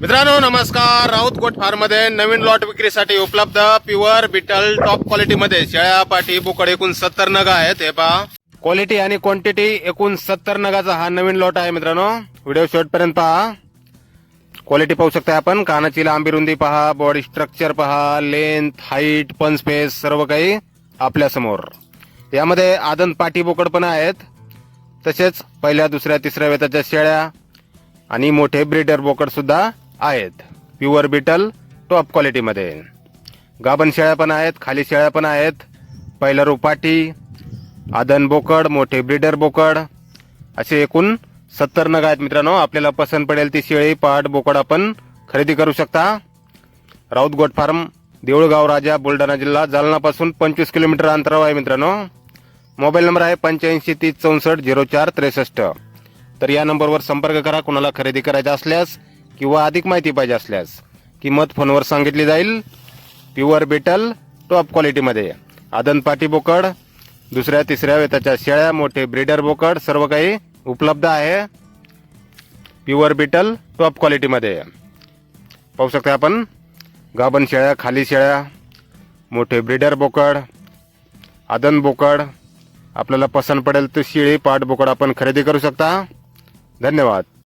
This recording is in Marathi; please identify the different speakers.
Speaker 1: मित्रांनो नमस्कार. राऊत गोट फार्म मध्ये नवीन लॉट विक्रीसाठी उपलब्ध प्युअर बिटल टॉप क्वालिटी मध्ये शेळ्या पाटी बोकड एकूण 70 नग आहेत. हे पहा, क्वालिटी आणि क्वांटिटी एकूण 70 नगाचा हा नवीन लॉट आहे. मित्रांनो व्हिडिओ शेवटपर्यंत पहा. क्वालिटी पाहू शकता आपण. कानाची लांबी रुंदी पहा, बॉडी स्ट्रक्चर पहा, लेंथ, हाईट, पंच स्पेस सर्व काही आपल्या समोर. यामध्ये आदन पाटी बोकड पण आहेत, तसेच पहिल्या दुसऱ्या तिसऱ्या वेताच्या शेळ्या आणि मोठे ब्रीडर बोकड सुद्धा आहेत. प्युअर बिटल टॉप क्वालिटी मध्ये गाभण शेळ्या पण आहेत, खाली शेळ्या पण आहेत. पहिला रुपाटी, आदन बोकड, मोठे ब्रीडर बोकड असे एकूण 70 नग आहेत. मित्रांनो आपल्याला पसंत पडेल ती शेळी पाट बोकड आपण खरेदी करू शकता. राऊत गोट फार्म, देऊळगाव राजा, बुलढाणा जिल्हा, जालना पासून 25 किलोमीटर अंतरावर आहे. मित्रांनो मोबाईल नंबर आहे 85 30 64 04 63. तर या नंबरवर संपर्क करा. कुणाला खरेदी करायचा असल्यास किंवा अधिक माहिती पाहिजे असल्यास किंमत फोनवर सांगितली जाईल. प्युअर बिटल टॉप क्वालिटी मध्ये आदन पाटी बोकड, दुसऱ्या तिसऱ्या वेताच्या शेळ्या, मोठे ब्रीडर बोकड सर्व काही उपलब्ध आहे. प्युअर बिटल टॉप क्वालिटी मध्ये पाहू शकता आपण. गाभण शेळ्या, खाली शेळ्या, मोठे ब्रीडर बोकड, आदन बोकड. आपल्याला पसंत पडेल तर शेळी पाट बोकड आपण खरेदी करू शकता. धन्यवाद.